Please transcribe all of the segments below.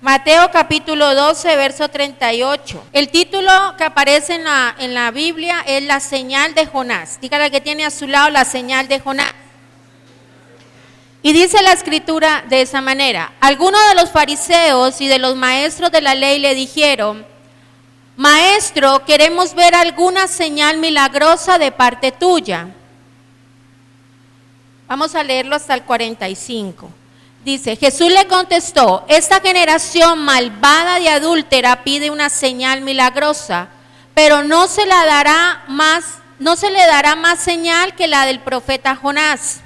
Mateo capítulo 12, verso 38. El título que aparece en la Biblia es la señal de Jonás. Dígale que tiene a su lado la señal de Jonás. Y dice la escritura de esa manera: algunos de los fariseos y de los maestros de la ley le dijeron: Maestro, queremos ver alguna señal milagrosa de parte tuya. Vamos a leerlo hasta el 45. Dice, Jesús le contestó: esta generación malvada y adúltera pide una señal milagrosa, pero no se le dará más señal que la del profeta Jonás.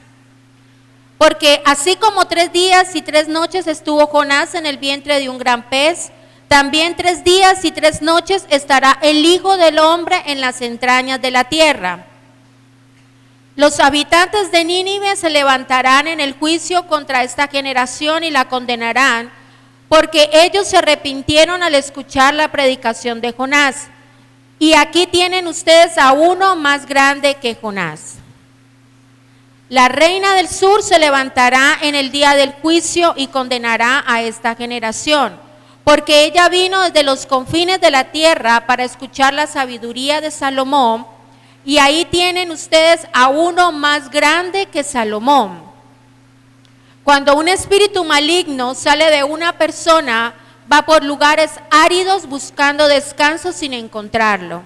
Porque así como 3 días y 3 noches estuvo Jonás en el vientre de un gran pez, también 3 días y 3 noches estará el Hijo del Hombre en las entrañas de la tierra. Los habitantes de Nínive se levantarán en el juicio contra esta generación y la condenarán, porque ellos se arrepintieron al escuchar la predicación de Jonás. Y aquí tienen ustedes a uno más grande que Jonás. La reina del sur se levantará en el día del juicio y condenará a esta generación, porque ella vino desde los confines de la tierra para escuchar la sabiduría de Salomón. Y ahí tienen ustedes a uno más grande que Salomón. Cuando un espíritu maligno sale de una persona, va por lugares áridos buscando descanso sin encontrarlo.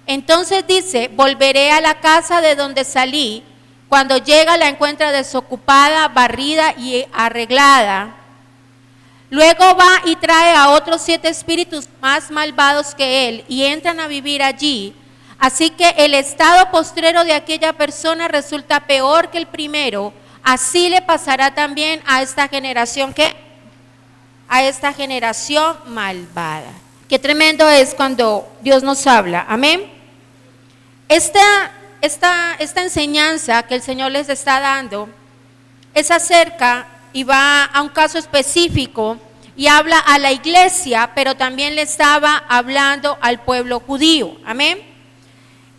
Entonces dice: volveré a la casa de donde salí. Cuando llega la encuentra desocupada, barrida y arreglada. Luego va y trae a otros 7 espíritus más malvados que él y entran a vivir allí. Así que el estado postrero de aquella persona resulta peor que el primero. Así le pasará también a esta generación a esta generación malvada. Qué tremendo es cuando Dios nos habla. Amén. Esta enseñanza que el Señor les está dando es acerca y va a un caso específico y habla a la iglesia, pero también le estaba hablando al pueblo judío. Amén.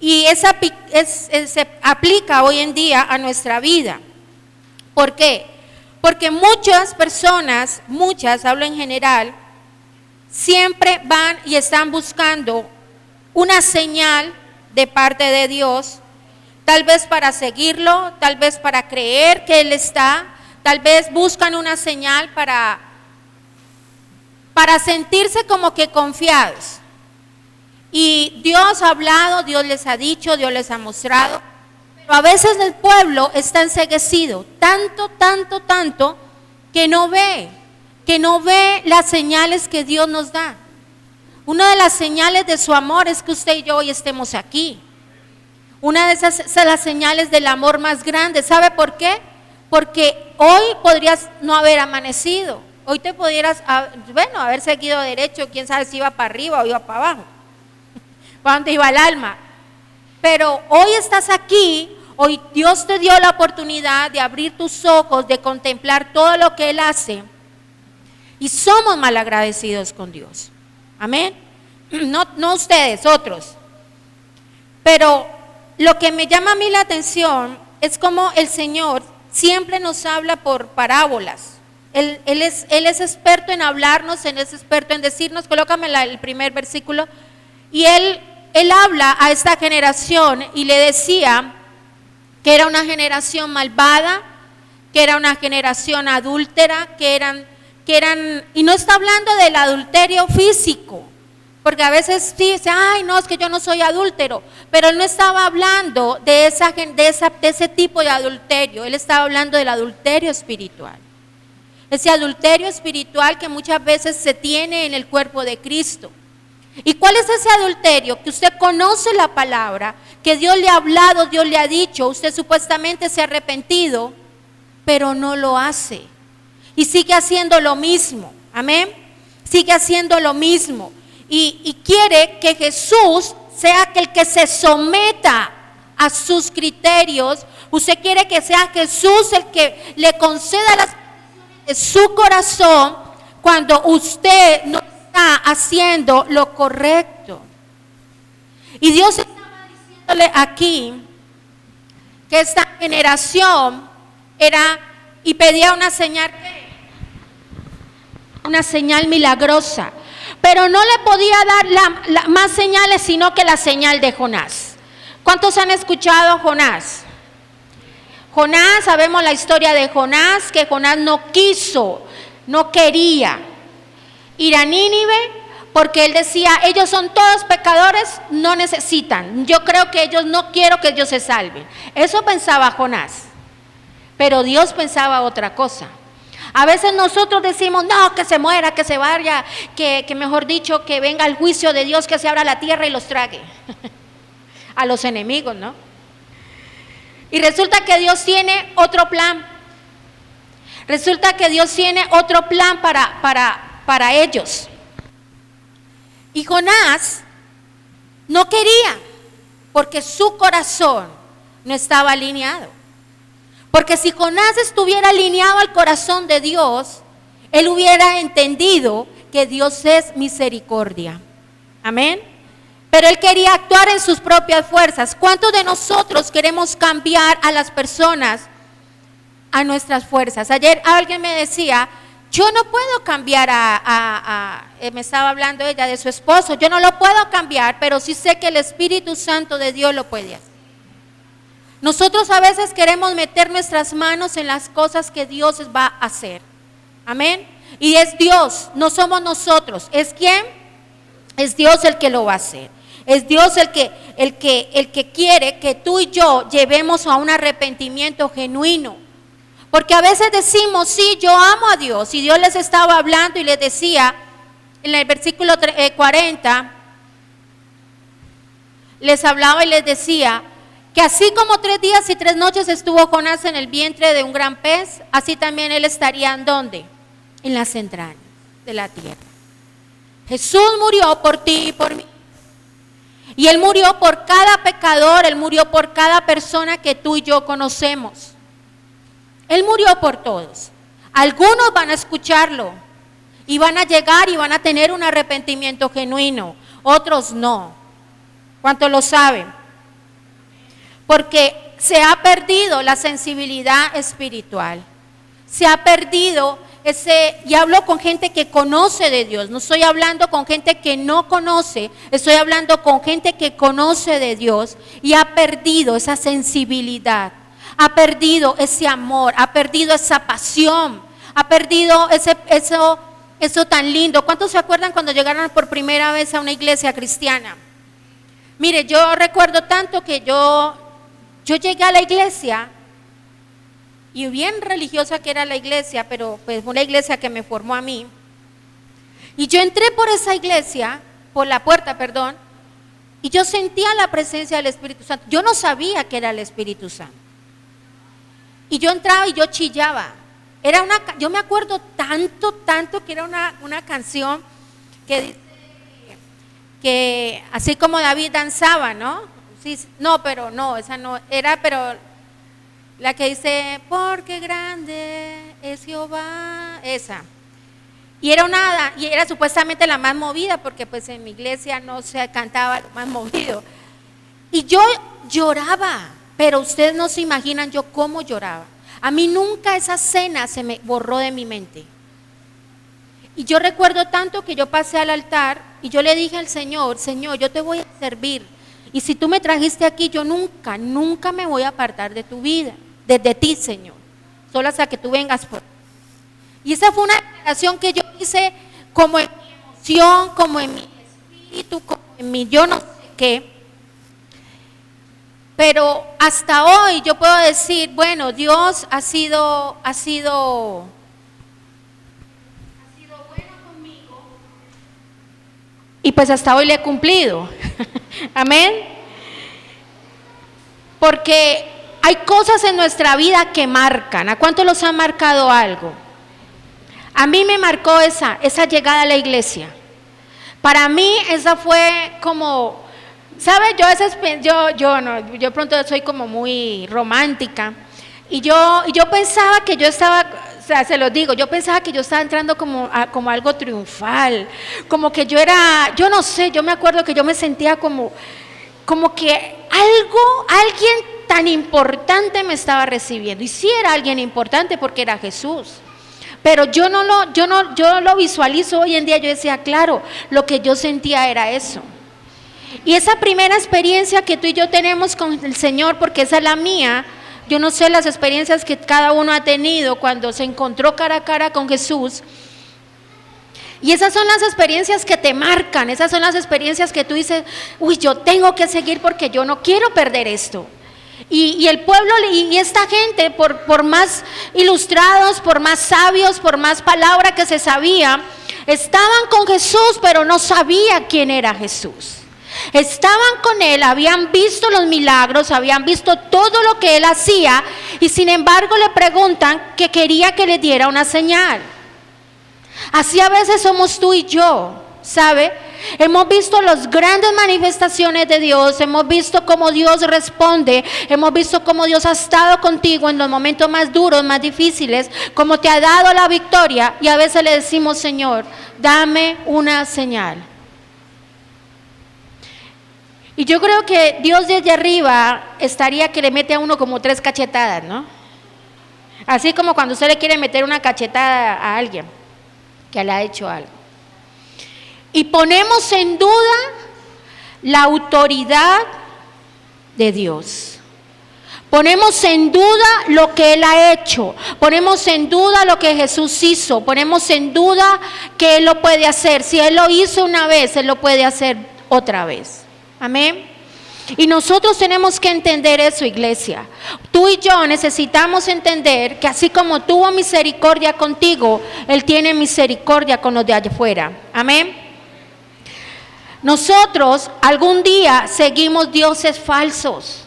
Y se aplica hoy en día a nuestra vida. ¿Por qué? Porque muchas personas, hablo en general, siempre van y están buscando una señal de parte de Dios, tal vez para seguirlo, tal vez para creer que Él está, tal vez buscan una señal para sentirse como que confiados. Y Dios ha hablado, Dios les ha dicho, Dios les ha mostrado, pero a veces el pueblo está enceguecido, tanto, que no ve las señales que Dios nos da. Una de las señales de su amor es que usted y yo hoy estemos aquí. Una de esas es las señales del amor más grande. ¿Sabe por qué? Porque hoy podrías no haber amanecido, hoy te pudieras, haber seguido derecho, quién sabe si iba para arriba o iba para abajo. ¿Para dónde iba el alma? Pero hoy estás aquí, hoy Dios te dio la oportunidad de abrir tus ojos, de contemplar todo lo que Él hace. Y somos malagradecidos con Dios. Amén. No ustedes, otros. Pero lo que me llama a mí la atención es como el Señor siempre nos habla por parábolas. Él es experto en hablarnos, Él es experto en decirnos, colócame el primer versículo. Y él habla a esta generación y le decía que era una generación malvada, que era una generación adúltera, que eran, y no está hablando del adulterio físico, porque a veces sí dice, ay no, es que yo no soy adúltero, pero él no estaba hablando de ese tipo de adulterio, él estaba hablando del adulterio espiritual. Ese adulterio espiritual que muchas veces se tiene en el cuerpo de Cristo. ¿Y cuál es ese adulterio? Que usted conoce la palabra, que Dios le ha hablado, Dios le ha dicho, usted supuestamente se ha arrepentido, pero no lo hace. Y sigue haciendo lo mismo, amén. Sigue haciendo lo mismo. Y quiere que Jesús sea el que se someta a sus criterios. Usted quiere que sea Jesús el que le conceda las peticiones de su corazón cuando usted no está haciendo lo correcto. Y Dios estaba diciéndole aquí que esta generación era y pedía una señal una señal milagrosa, pero no le podía dar más señales sino que la señal de Jonás. ¿Cuántos han escuchado a Jonás? Jonás, sabemos la historia de Jonás, que Jonás no quiso, no quería ir a Nínive, porque él decía, ellos son todos pecadores, no necesitan, yo creo que ellos, no quiero que ellos se salven. Eso pensaba Jonás, pero Dios pensaba otra cosa. A veces nosotros decimos, no, que se muera, que se vaya, que mejor dicho, que venga el juicio de Dios, que se abra la tierra y los trague a los enemigos, ¿no? Y resulta que Dios tiene otro plan. Resulta que Dios tiene otro plan para ellos. Y Jonás no quería, porque su corazón no estaba alineado. Porque si Jonás estuviera alineado al corazón de Dios, él hubiera entendido que Dios es misericordia. Amén. Pero él quería actuar en sus propias fuerzas. ¿Cuántos de nosotros queremos cambiar a las personas a nuestras fuerzas? Ayer alguien me decía, yo no puedo cambiar me estaba hablando ella de su esposo, yo no lo puedo cambiar, pero sí sé que el Espíritu Santo de Dios lo puede hacer. Nosotros a veces queremos meter nuestras manos en las cosas que Dios va a hacer. Amén. Y es Dios, no somos nosotros. ¿Es quién? Es Dios el que lo va a hacer. Es Dios el que quiere que tú y yo llevemos a un arrepentimiento genuino. Porque a veces decimos, sí, yo amo a Dios. Y Dios les estaba hablando y les decía, en el versículo 40, les hablaba y les decía, que así como 3 días y 3 noches estuvo Jonás en el vientre de un gran pez, así también él estaría ¿en dónde? En las entrañas de la tierra. Jesús murió por ti y por mí. Y él murió por cada pecador, él murió por cada persona que tú y yo conocemos. Él murió por todos. Algunos van a escucharlo y van a llegar y van a tener un arrepentimiento genuino, otros no. ¿Cuántos lo saben? Porque se ha perdido la sensibilidad espiritual, se ha perdido y hablo con gente que conoce de Dios, no estoy hablando con gente que no conoce, estoy hablando con gente que conoce de Dios y ha perdido esa sensibilidad, ha perdido ese amor, ha perdido esa pasión, ha perdido eso tan lindo. ¿Cuántos se acuerdan cuando llegaron por primera vez a una iglesia cristiana? Mire, yo recuerdo tanto que yo llegué a la iglesia y bien religiosa que era la iglesia, pero pues una iglesia que me formó a mí. Y yo entré por esa iglesia, por la puerta, perdón, y yo sentía la presencia del Espíritu Santo. Yo no sabía que era el Espíritu Santo. Y yo entraba y yo chillaba. Yo me acuerdo tanto que era una canción que dice que así como David danzaba, ¿no? Sí, no, pero no, esa no era, pero la que dice, porque grande es Jehová, esa. Y era supuestamente la más movida, porque pues en mi iglesia no se cantaba lo más movido. Y yo lloraba, pero ustedes no se imaginan yo cómo lloraba. A mí nunca esa escena se me borró de mi mente. Y yo recuerdo tanto que yo pasé al altar y yo le dije al Señor, Señor, yo te voy a servir. Y si tú me trajiste aquí, yo nunca me voy a apartar de tu vida, desde ti, Señor, solo hasta que tú vengas por. Y esa fue una declaración que yo hice como en mi emoción, como en mi espíritu, como en mi yo no sé qué. Pero hasta hoy yo puedo decir, bueno, Dios ha sido bueno conmigo. Y pues hasta hoy le he cumplido. Amén. Porque hay cosas en nuestra vida que marcan. ¿A cuántos los ha marcado algo? A mí me marcó esa llegada a la iglesia. Para mí esa fue como, ¿sabes? Yo a veces, yo pronto soy como muy romántica. Y yo pensaba que yo estaba, o sea, se los digo, yo pensaba que yo estaba entrando como algo triunfal, como que yo era, yo no sé, yo me acuerdo que yo me sentía como que alguien tan importante me estaba recibiendo. Y sí era alguien importante porque era Jesús. Pero yo lo visualizo hoy en día. Yo decía, claro, lo que yo sentía era eso. Y esa primera experiencia que tú y yo tenemos con el Señor, porque esa es la mía, yo no sé las experiencias que cada uno ha tenido cuando se encontró cara a cara con Jesús. Y esas son las experiencias que te marcan, esas son las experiencias que tú dices, uy, yo tengo que seguir porque yo no quiero perder esto. Y el pueblo y esta gente, por más ilustrados, por más sabios, por más palabra que se sabía, estaban con Jesús, pero no sabía quién era Jesús. Estaban con Él, habían visto los milagros, habían visto todo lo que Él hacía, y sin embargo le preguntan que quería que le diera una señal. Así a veces somos tú y yo, ¿sabe? Hemos visto las grandes manifestaciones de Dios, hemos visto cómo Dios responde, hemos visto cómo Dios ha estado contigo en los momentos más duros, más difíciles, cómo te ha dado la victoria, y a veces le decimos, Señor, dame una señal. Y yo creo que Dios desde arriba estaría que le mete a uno como 3 cachetadas, ¿no? Así como cuando usted le quiere meter una cachetada a alguien que le ha hecho algo. Y ponemos en duda la autoridad de Dios. Ponemos en duda lo que Él ha hecho. Ponemos en duda lo que Jesús hizo. Ponemos en duda que Él lo puede hacer. Si Él lo hizo una vez, Él lo puede hacer otra vez. Amén. Y nosotros tenemos que entender eso, iglesia. Tú y yo necesitamos entender que así como tuvo misericordia contigo, Él tiene misericordia con los de allá afuera. Amén. Nosotros algún día seguimos dioses falsos.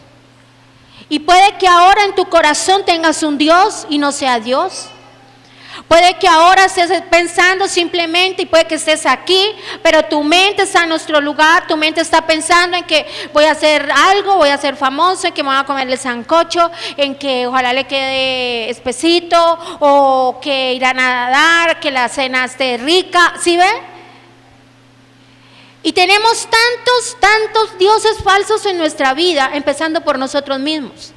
Y puede que ahora en tu corazón tengas un Dios y no sea Dios. Puede que ahora estés pensando simplemente, y puede que estés aquí, pero tu mente está en nuestro lugar, tu mente está pensando en que voy a hacer algo, voy a ser famoso, en que me voy a comer el sancocho, en que ojalá le quede espesito, o que irán a nadar, que la cena esté rica, ¿sí ve? Y tenemos tantos dioses falsos en nuestra vida, empezando por nosotros mismos.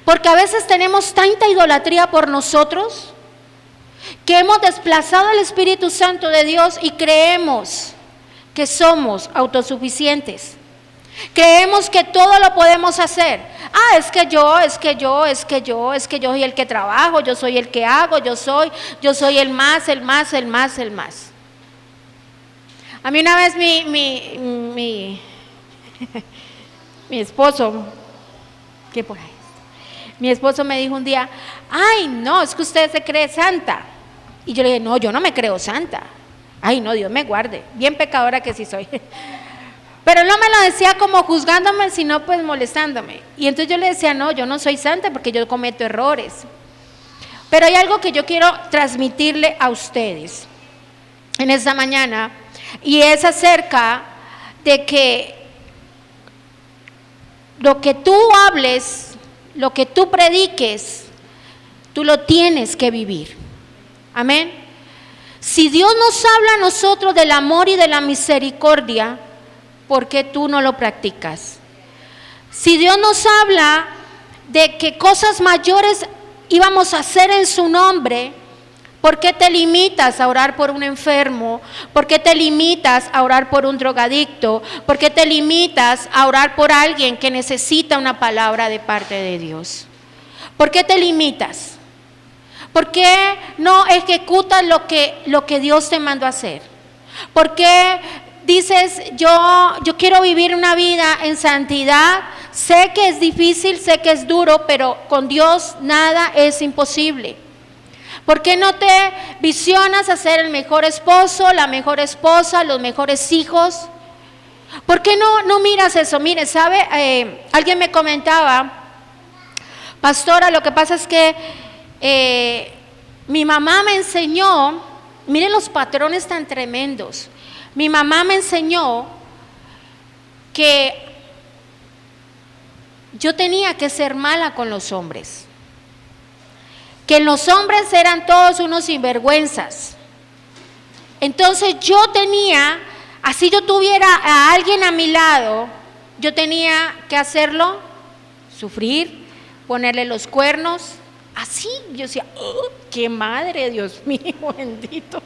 Porque a veces tenemos tanta idolatría por nosotros, que hemos desplazado al Espíritu Santo de Dios y creemos que somos autosuficientes. Creemos que todo lo podemos hacer. Es que yo soy el que trabajo, yo soy el que hago, yo soy el más. A mí una vez mi esposo, ¿qué por ahí? Mi esposo me dijo un día, ay no, es que usted se cree santa. Y yo le dije, no, yo no me creo santa. Ay no, Dios me guarde, bien pecadora que sí soy. Pero no me lo decía como juzgándome, sino pues molestándome. Y entonces yo le decía, no, yo no soy santa porque yo cometo errores. Pero hay algo que yo quiero transmitirle a ustedes en esta mañana, y es acerca de que lo que tú hables, lo que tú prediques, tú lo tienes que vivir. Amén. Si Dios nos habla a nosotros del amor y de la misericordia, ¿por qué tú no lo practicas? Si Dios nos habla de que cosas mayores íbamos a hacer en su nombre, ¿por qué te limitas a orar por un enfermo? ¿Por qué te limitas a orar por un drogadicto? ¿Por qué te limitas a orar por alguien que necesita una palabra de parte de Dios? ¿Por qué te limitas? ¿Por qué no ejecutas lo que Dios te mandó a hacer? ¿Por qué dices, yo quiero vivir una vida en santidad? Sé que es difícil, sé que es duro, pero con Dios nada es imposible. ¿Por qué no te visionas a ser el mejor esposo, la mejor esposa, los mejores hijos? ¿Por qué no miras eso? Mire, ¿sabe? Alguien me comentaba, pastora, lo que pasa es que mi mamá me enseñó, miren los patrones tan tremendos. Mi mamá me enseñó que yo tenía que ser mala con los hombres. Que los hombres eran todos unos sinvergüenzas. Entonces yo tenía, así yo tuviera a alguien a mi lado, yo tenía que hacerlo sufrir, ponerle los cuernos, así. Yo decía, oh, qué madre, Dios mío, bendito.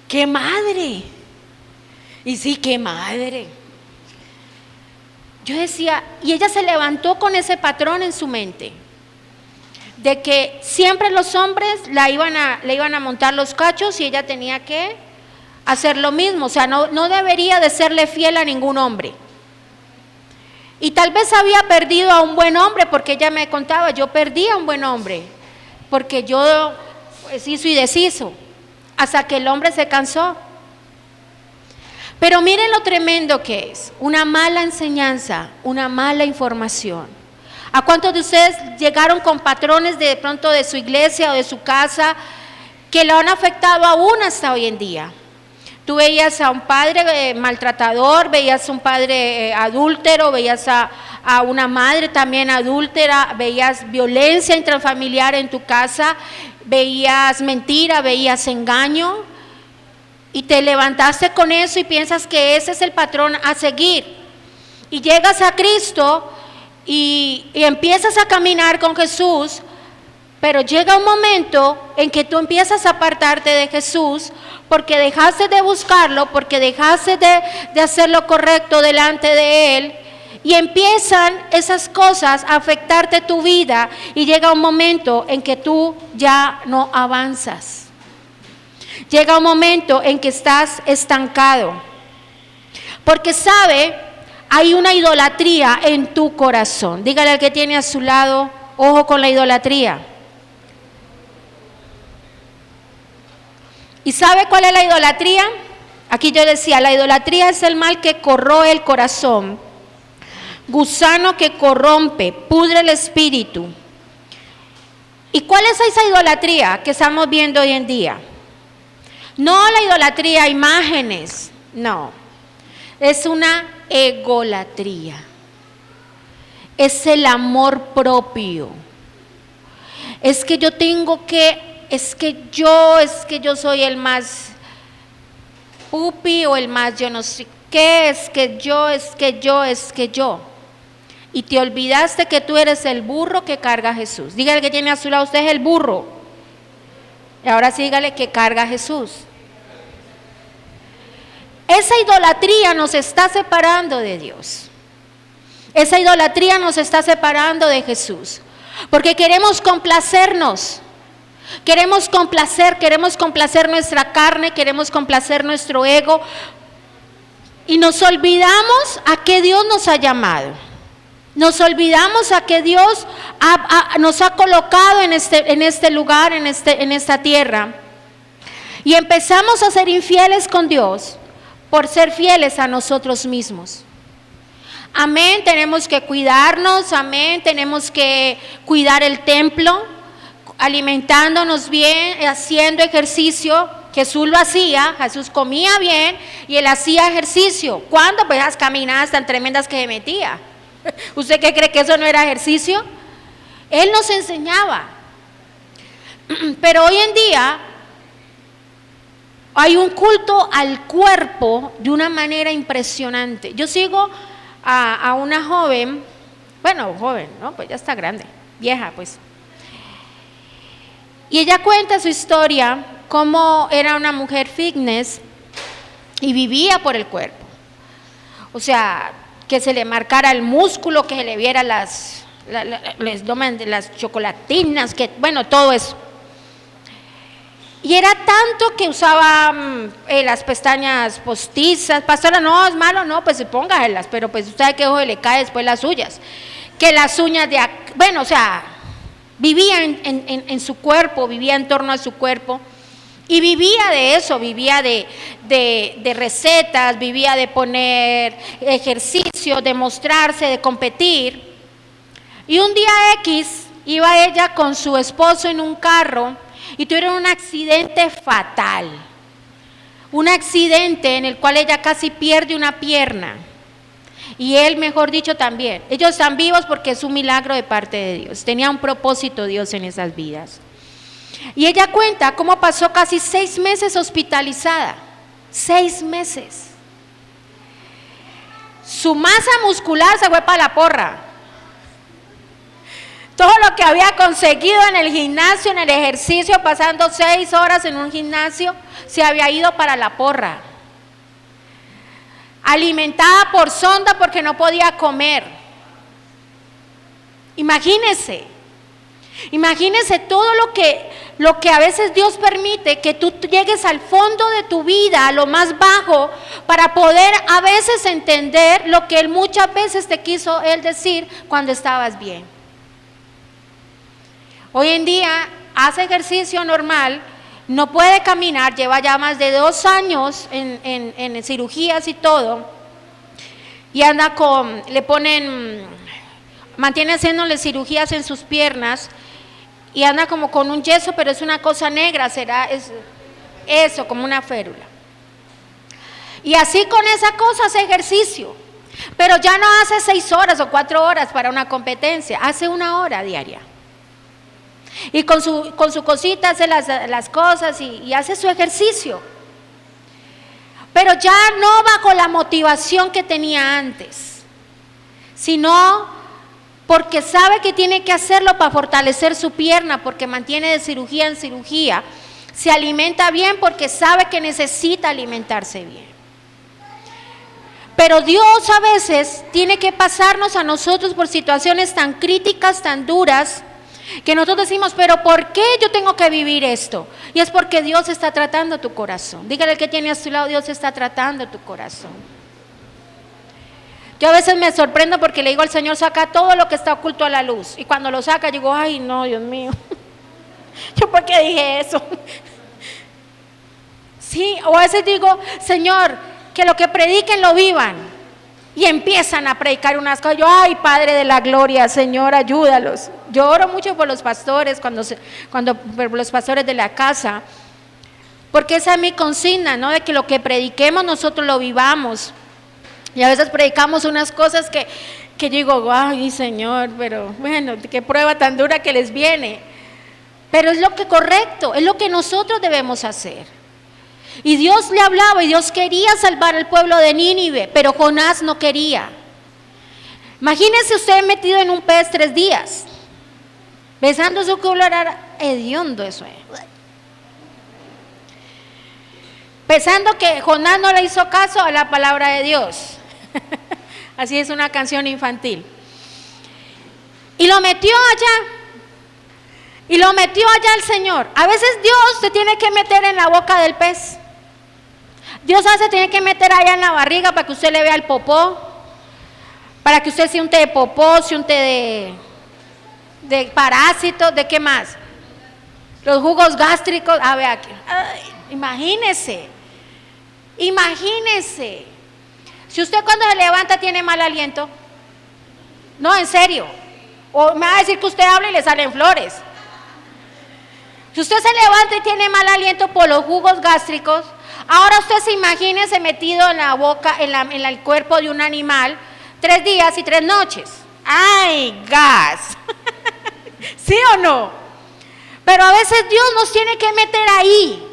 Qué madre. Y sí, qué madre. Yo decía, y ella se levantó con ese patrón en su mente, de que siempre los hombres le iban a montar los cachos y ella tenía que hacer lo mismo. O sea, no debería de serle fiel a ningún hombre. Y tal vez había perdido a un buen hombre, porque ella me contaba, yo perdí a un buen hombre, porque yo pues, hizo y deshizo, hasta que el hombre se cansó. Pero miren lo tremendo que es, una mala enseñanza, una mala información. ¿A cuántos de ustedes llegaron con patrones de pronto de su iglesia o de su casa que lo han afectado aún hasta hoy en día? Tú veías a un padre maltratador, veías a un padre adúltero, veías a una madre también adúltera, veías violencia intrafamiliar en tu casa, veías mentira, veías engaño, y te levantaste con eso y piensas que ese es el patrón a seguir. Y llegas a Cristo y empiezas a caminar con Jesús, pero llega un momento en que tú empiezas a apartarte de Jesús porque dejaste de buscarlo, porque dejaste de hacer lo correcto delante de Él, y empiezan esas cosas a afectarte tu vida y llega un momento en que tú ya no avanzas. Llega un momento en que estás estancado, porque hay una idolatría en tu corazón. Dígale al que tiene a su lado, ojo con la idolatría. ¿Y sabe cuál es la idolatría? Aquí yo decía, la idolatría es el mal que corroe el corazón, gusano que corrompe, pudre el espíritu. ¿Y cuál es esa idolatría que estamos viendo hoy en día? No la idolatría a imágenes, no, es una egolatría, es el amor propio, es que yo yo soy el más pupi o el más yo no sé qué, es que yo, y te olvidaste que tú eres el burro que carga a Jesús. Dígale que tiene a su lado, usted es el burro. Y ahora sí dígale que carga a Jesús. Esa idolatría nos está separando de Dios. Esa idolatría nos está separando de Jesús. Porque queremos complacernos. Queremos complacer nuestra carne, queremos complacer nuestro ego. Y nos olvidamos a qué Dios nos ha llamado. Nos olvidamos a que Dios nos ha colocado en este lugar, en esta tierra. Y empezamos a ser infieles con Dios por ser fieles a nosotros mismos. Amén, tenemos que cuidarnos, amén, tenemos que cuidar el templo, alimentándonos bien, haciendo ejercicio. Jesús lo hacía, Jesús comía bien y él hacía ejercicio. ¿Cuándo? Pues esas caminadas tan tremendas que se metía. ¿Usted qué cree que eso no era ejercicio? Él nos enseñaba. Pero hoy en día hay un culto al cuerpo de una manera impresionante. Yo sigo a una joven, ¿no? Pues ya está grande, vieja pues. Y ella cuenta su historia, cómo era una mujer fitness y vivía por el cuerpo. O sea, que se le marcara el músculo, que se le viera las chocolatinas, todo eso. Y era tanto que usaba las pestañas postizas. Pastora, no, es malo, no, pues póngaselas, pero pues usted sabe que ojo le cae después las suyas. Que las uñas vivía en su cuerpo, vivía en torno a su cuerpo. Y vivía de eso, vivía de recetas, vivía de poner ejercicio, de mostrarse, de competir. Y un día X iba ella con su esposo en un carro y tuvieron un accidente fatal. Un accidente en el cual ella casi pierde una pierna. Y él, mejor dicho, también. Ellos están vivos porque es un milagro de parte de Dios. Tenía un propósito Dios en esas vidas. Y ella cuenta cómo pasó casi 6 meses hospitalizada. 6 meses. Su masa muscular se fue para la porra. Todo lo que había conseguido en el gimnasio, en el ejercicio, pasando 6 horas en un gimnasio, se había ido para la porra. Alimentada por sonda porque no podía comer. Imagínese todo lo que a veces Dios permite, que tú llegues al fondo de tu vida, a lo más bajo, para poder a veces entender lo que Él muchas veces te quiso Él decir cuando estabas bien. Hoy en día hace ejercicio normal, no puede caminar, lleva ya más de 2 años en cirugías y todo, y anda mantiene haciéndole cirugías en sus piernas, y anda como con un yeso, pero es una cosa negra, es eso, como una férula. Y así con esa cosa hace ejercicio, pero ya no hace 6 horas o 4 horas para una competencia, hace 1 hora diaria. Y con su cosita hace las cosas y hace su ejercicio. Pero ya no bajo la motivación que tenía antes, sino porque sabe que tiene que hacerlo para fortalecer su pierna, porque mantiene de cirugía en cirugía. Se alimenta bien porque sabe que necesita alimentarse bien. Pero Dios a veces tiene que pasarnos a nosotros por situaciones tan críticas, tan duras, que nosotros decimos, pero ¿por qué yo tengo que vivir esto? Y es porque Dios está tratando tu corazón. Dígale al que tiene a su lado, Dios está tratando tu corazón. Yo a veces me sorprendo porque le digo al Señor, saca todo lo que está oculto a la luz. Y cuando lo saca, digo, ay no, Dios mío, ¿yo por qué dije eso? Sí, o a veces digo, Señor, que lo que prediquen lo vivan. Y empiezan a predicar unas cosas. Yo, ay, Padre de la gloria, Señor, ayúdalos. Yo oro mucho por los pastores, por los pastores de la casa, porque esa es mi consigna, ¿no? De que lo que prediquemos nosotros lo vivamos. Y a veces predicamos unas cosas que digo, ay, Señor, pero bueno, qué prueba tan dura que les viene. Pero es lo que correcto, es lo que nosotros debemos hacer. Y Dios le hablaba y Dios quería salvar al pueblo de Nínive, pero Jonás no quería. Imagínese usted metido en un pez 3 días, besando su culo, era hediondo eso. Pensando que Jonás no le hizo caso a la palabra de Dios. Así es una canción infantil. Y lo metió allá. Y lo metió allá el Señor. A veces Dios se tiene que meter en la boca del pez. Dios se tiene que meter allá en la barriga para que usted le vea el popó, para que usted se unte de popó, se unte de parásitos, ¿de qué más? Los jugos gástricos, a ver aquí. Ay, imagínese. Si usted cuando se levanta tiene mal aliento, no, en serio, o me va a decir que usted habla y le salen flores. Si usted se levanta y tiene mal aliento por los jugos gástricos, ahora usted se imagínese metido en la boca, en el cuerpo de un animal 3 días y 3 noches. ¡Ay, gas! ¿Sí o no? Pero a veces Dios nos tiene que meter ahí,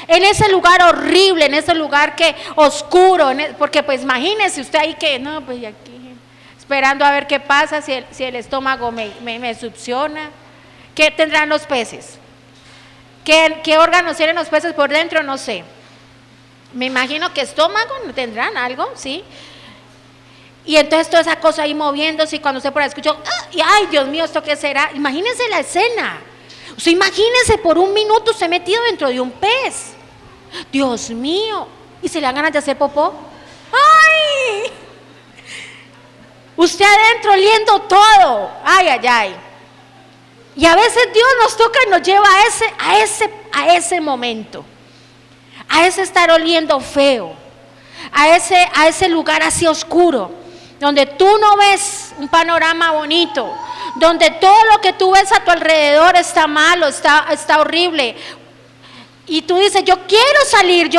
en ese lugar horrible, en ese lugar oscuro, porque pues imagínese usted ahí que, no, pues aquí, esperando a ver qué pasa, si el estómago me succiona. ¿Qué tendrán los peces? ¿Qué órganos tienen los peces por dentro? No sé. Me imagino que estómago tendrán algo, ¿sí? Y entonces toda esa cosa ahí moviéndose, y cuando usted por ahí escuchó, ay, Dios mío, ¿esto qué será? Imagínense la escena. O sea, imagínense por un minuto usted metido dentro de un pez. Dios mío. ¿Y se le dan ganas de hacer popó? ¡Ay! Usted adentro oliendo todo. ¡Ay, ay, ay! Y a veces Dios nos toca y nos lleva a ese momento. A ese estar oliendo feo. A ese lugar así oscuro, donde tú no ves un panorama bonito, donde todo lo que tú ves a tu alrededor está malo, está horrible, y tú dices, yo quiero salir.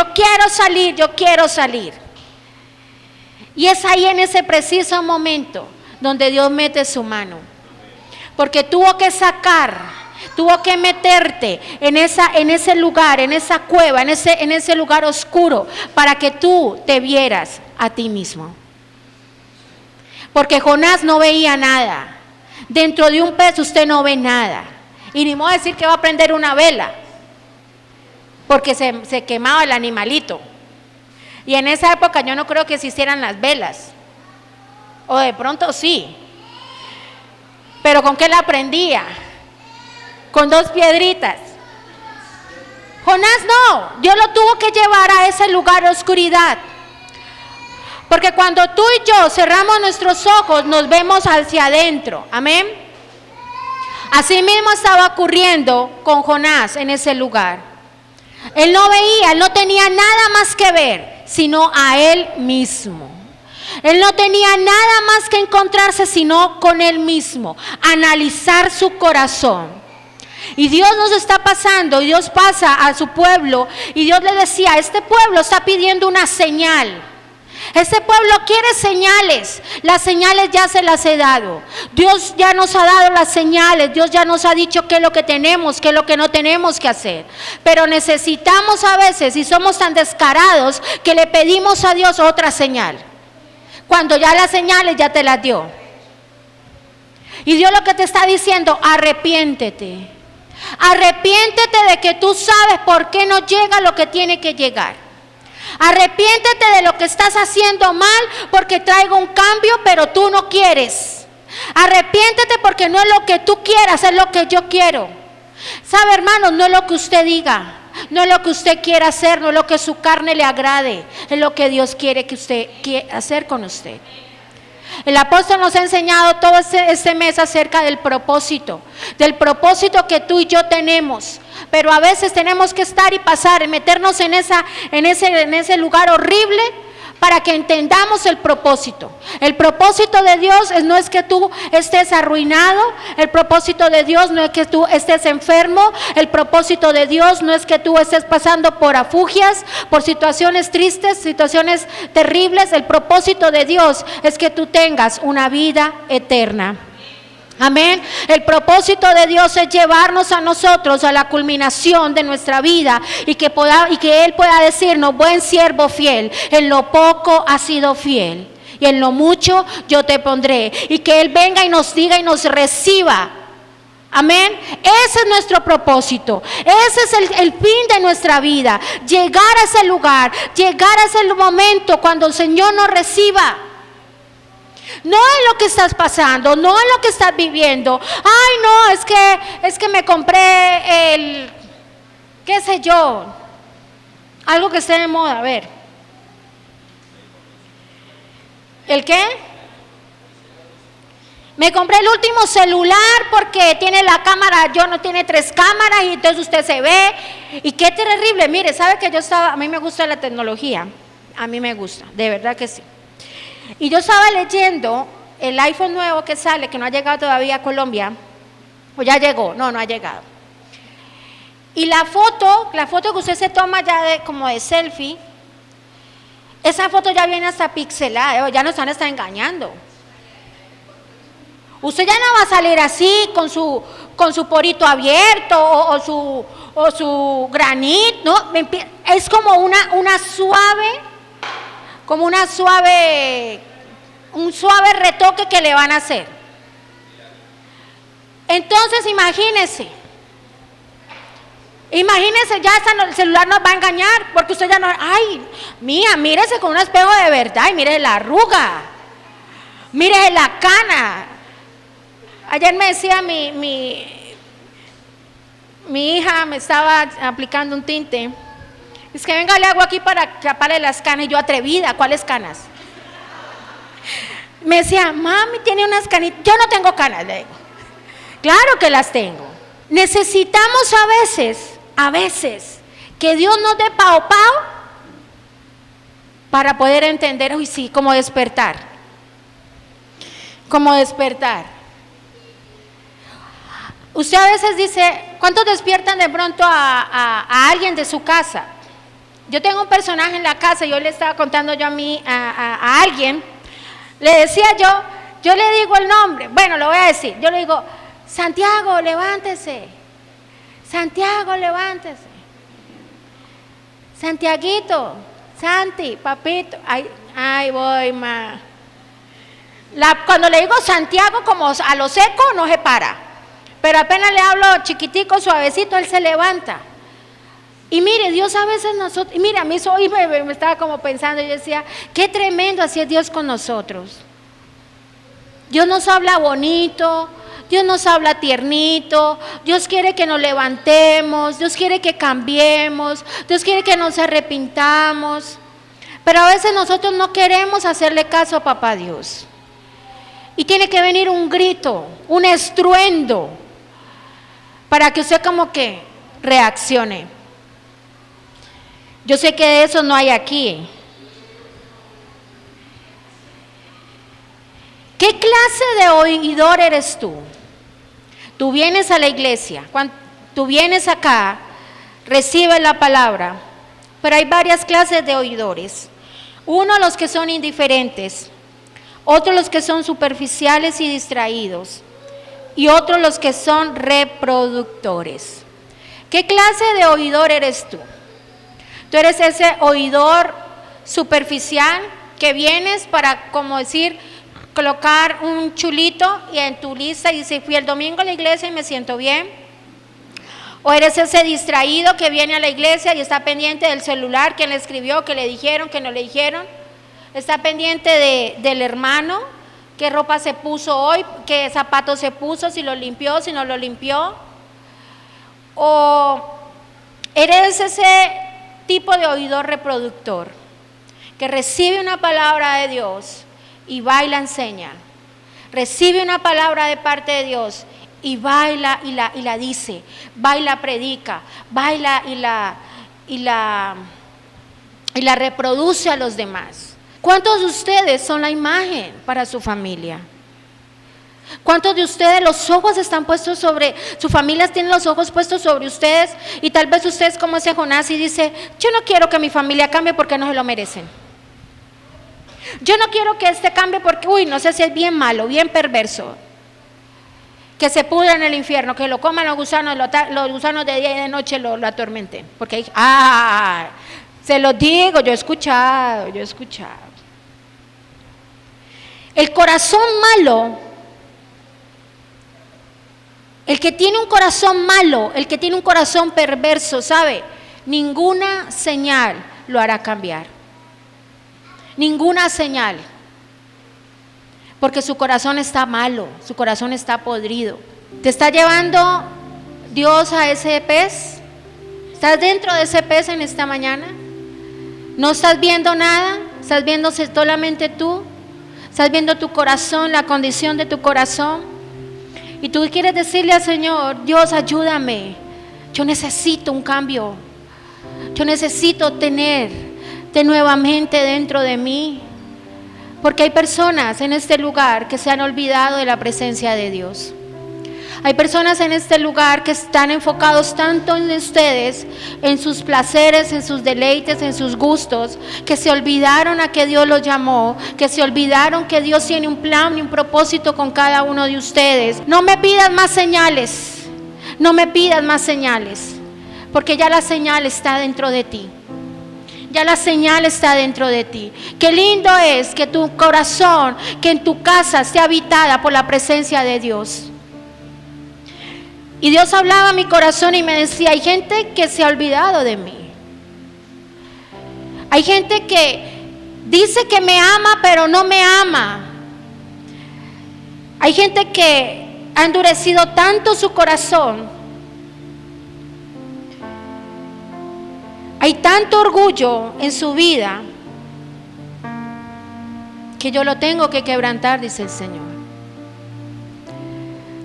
Y es ahí en ese preciso momento donde Dios mete su mano, porque tuvo que meterte en ese lugar, en esa cueva, en ese lugar oscuro, para que tú te vieras a ti mismo. Porque Jonás no veía nada. Dentro de un pez usted no ve nada. Y ni modo decir que va a prender una vela, porque se quemaba el animalito. Y en esa época yo no creo que existieran las velas. O de pronto sí. Pero ¿con qué la prendía? Con 2 piedritas. Jonás no, Dios lo tuvo que llevar a ese lugar de oscuridad. Porque cuando tú y yo cerramos nuestros ojos, nos vemos hacia adentro. Amén. Así mismo estaba ocurriendo con Jonás en ese lugar. Él no veía, él no tenía nada más que ver, sino a él mismo. Él no tenía nada más que encontrarse sino con él mismo, analizar su corazón. Y Dios nos está pasando, y Dios pasa a su pueblo, y Dios le decía, este pueblo está pidiendo una señal. Este pueblo quiere señales, las señales ya se las he dado. Dios ya nos ha dado las señales, Dios ya nos ha dicho qué es lo que tenemos, qué es lo que no tenemos que hacer. Pero necesitamos a veces, y somos tan descarados, que le pedimos a Dios otra señal, cuando ya las señales ya te las dio. Y Dios lo que te está diciendo, arrepiéntete. Arrepiéntete de que tú sabes por qué no llega lo que tiene que llegar. Arrepiéntete de lo que estás haciendo mal, porque traigo un cambio, pero tú no quieres. Arrepiéntete porque no es lo que tú quieras, es lo que yo quiero. ¿Sabe, hermanos? No es lo que usted diga, no es lo que usted quiera hacer, no es lo que su carne le agrade, es lo que Dios quiere que usted quiera hacer con usted. El apóstol nos ha enseñado todo este mes acerca del propósito que tú y yo tenemos, pero a veces tenemos que estar y pasar, meternos en ese lugar horrible para que entendamos el propósito. El propósito de Dios no es que tú estés arruinado, el propósito de Dios no es que tú estés enfermo, el propósito de Dios no es que tú estés pasando por afugias, por situaciones tristes, situaciones terribles. El propósito de Dios es que tú tengas una vida eterna. Amén. El propósito de Dios es llevarnos a nosotros a la culminación de nuestra vida y que Él pueda decirnos, buen siervo fiel, en lo poco has sido fiel y en lo mucho yo te pondré. Y que Él venga y nos diga y nos reciba. Amén. Ese es nuestro propósito. Ese es el fin de nuestra vida. Llegar a ese lugar, llegar a ese momento cuando el Señor nos reciba. No es lo que estás pasando, no es lo que estás viviendo. Ay, no, es que me compré qué sé yo, algo que esté de moda, a ver. ¿El qué? Me compré el último celular porque tiene la cámara, no tiene 3 cámaras y entonces usted se ve. Y qué terrible, mire, sabe que a mí me gusta la tecnología, a mí me gusta, de verdad que sí. Y yo estaba leyendo el iPhone nuevo que sale, que no ha llegado todavía a Colombia, o ya llegó, no ha llegado. Y la foto que usted se toma ya como de selfie, esa foto ya viene hasta pixelada, ya nos están engañando. Usted ya no va a salir así con su porito abierto o su granito, ¿no? Es como un suave retoque que le van a hacer. Entonces imagínese, ya el celular nos va a engañar, porque usted ya no, ay, mírese con un espejo de verdad, y mire la arruga, mire la cana. Ayer me decía mi hija, me estaba aplicando un tinte. Es que venga, le hago aquí para taparle las canas. Y yo, atrevida, ¿cuáles canas? Me decía, mami, tiene unas canitas. Yo no tengo canas, le digo. Claro que las tengo. Necesitamos a veces, que Dios nos dé pao para poder entender, uy, sí, como despertar. Usted a veces dice, ¿cuántos despiertan de pronto a alguien de su casa? Yo tengo un personaje en la casa, yo le estaba contando yo a alguien, le decía yo le digo el nombre, bueno, lo voy a decir, yo le digo, Santiago, levántese, Santiaguito, Santi, papito, ay voy, ma. Cuando le digo Santiago como a lo seco, no se para. Pero apenas le hablo chiquitico, suavecito, él se levanta. Y mire, Dios a veces nosotros, y mire, a mí hoy me estaba como pensando, yo decía, qué tremendo así es Dios con nosotros. Dios nos habla bonito, Dios nos habla tiernito, Dios quiere que nos levantemos, Dios quiere que cambiemos, Dios quiere que nos arrepintamos. Pero a veces nosotros no queremos hacerle caso a Papá Dios. Y tiene que venir un grito, un estruendo, para que usted como que reaccione. Yo sé que de eso no hay aquí. ¿Qué clase de oidor eres tú? Tú vienes a la iglesia, tú vienes acá, recibes la palabra, pero hay varias clases de oidores. Uno, los que son indiferentes, otros los que son superficiales y distraídos, y otros los que son reproductores. ¿Qué clase de oidor eres tú? Tú eres ese oidor superficial que vienes para, como decir, colocar un chulito y en tu lista y dice, fui el domingo a la iglesia y me siento bien. O eres ese distraído que viene a la iglesia y está pendiente del celular, quién le escribió, qué le dijeron, qué no le dijeron. Está pendiente del hermano, qué ropa se puso hoy, qué zapatos se puso, si lo limpió, si no lo limpió. O eres ese tipo de oidor reproductor que recibe una palabra de Dios y va y la enseña. Recibe una palabra de parte de Dios y va y la dice, va y la predica, va y la reproduce a los demás. ¿Cuántos de ustedes son la imagen para su familia? ¿Cuántos de ustedes los ojos están puestos sobre, su familia tiene los ojos puestos sobre ustedes y tal vez ustedes como ese Jonás y dice, yo no quiero que mi familia cambie porque no se lo merecen? Yo no quiero que este cambie porque, no sé si es bien malo, bien perverso. Que se pudra en el infierno, que lo coman los gusanos de día y de noche lo atormenten. Porque, se lo digo, yo he escuchado. El corazón malo, el que tiene un corazón malo, el que tiene un corazón perverso, ¿sabe? Ninguna señal lo hará cambiar. Ninguna señal. Porque su corazón está malo, su corazón está podrido. ¿Te está llevando Dios a ese pez? ¿Estás dentro de ese pez en esta mañana? ¿No estás viendo nada? ¿Estás viendo solamente tú? ¿Estás viendo tu corazón, la condición de tu corazón? Y tú quieres decirle al Señor, Dios, ayúdame. Yo necesito un cambio. Yo necesito tenerte nuevamente dentro de mí. Porque hay personas en este lugar que se han olvidado de la presencia de Dios. Hay personas en este lugar que están enfocados tanto en ustedes, en sus placeres, en sus deleites, en sus gustos, que se olvidaron a que Dios los llamó, que se olvidaron que Dios tiene un plan y un propósito con cada uno de ustedes. No me pidas más señales, no me pidas más señales, porque ya la señal está dentro de ti. Ya la señal está dentro de ti. Qué lindo es que tu corazón, que en tu casa esté habitada por la presencia de Dios. Y Dios hablaba a mi corazón y me decía, hay gente que se ha olvidado de mí. Hay gente que dice que me ama, pero no me ama. Hay gente que ha endurecido tanto su corazón. Hay tanto orgullo en su vida que yo lo tengo que quebrantar, dice el Señor.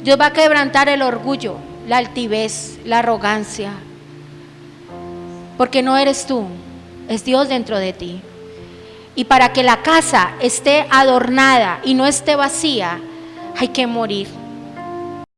Dios va a quebrantar el orgullo, la altivez, la arrogancia, porque no eres tú, es Dios dentro de ti. Y para que la casa esté adornada y no esté vacía, hay que morir.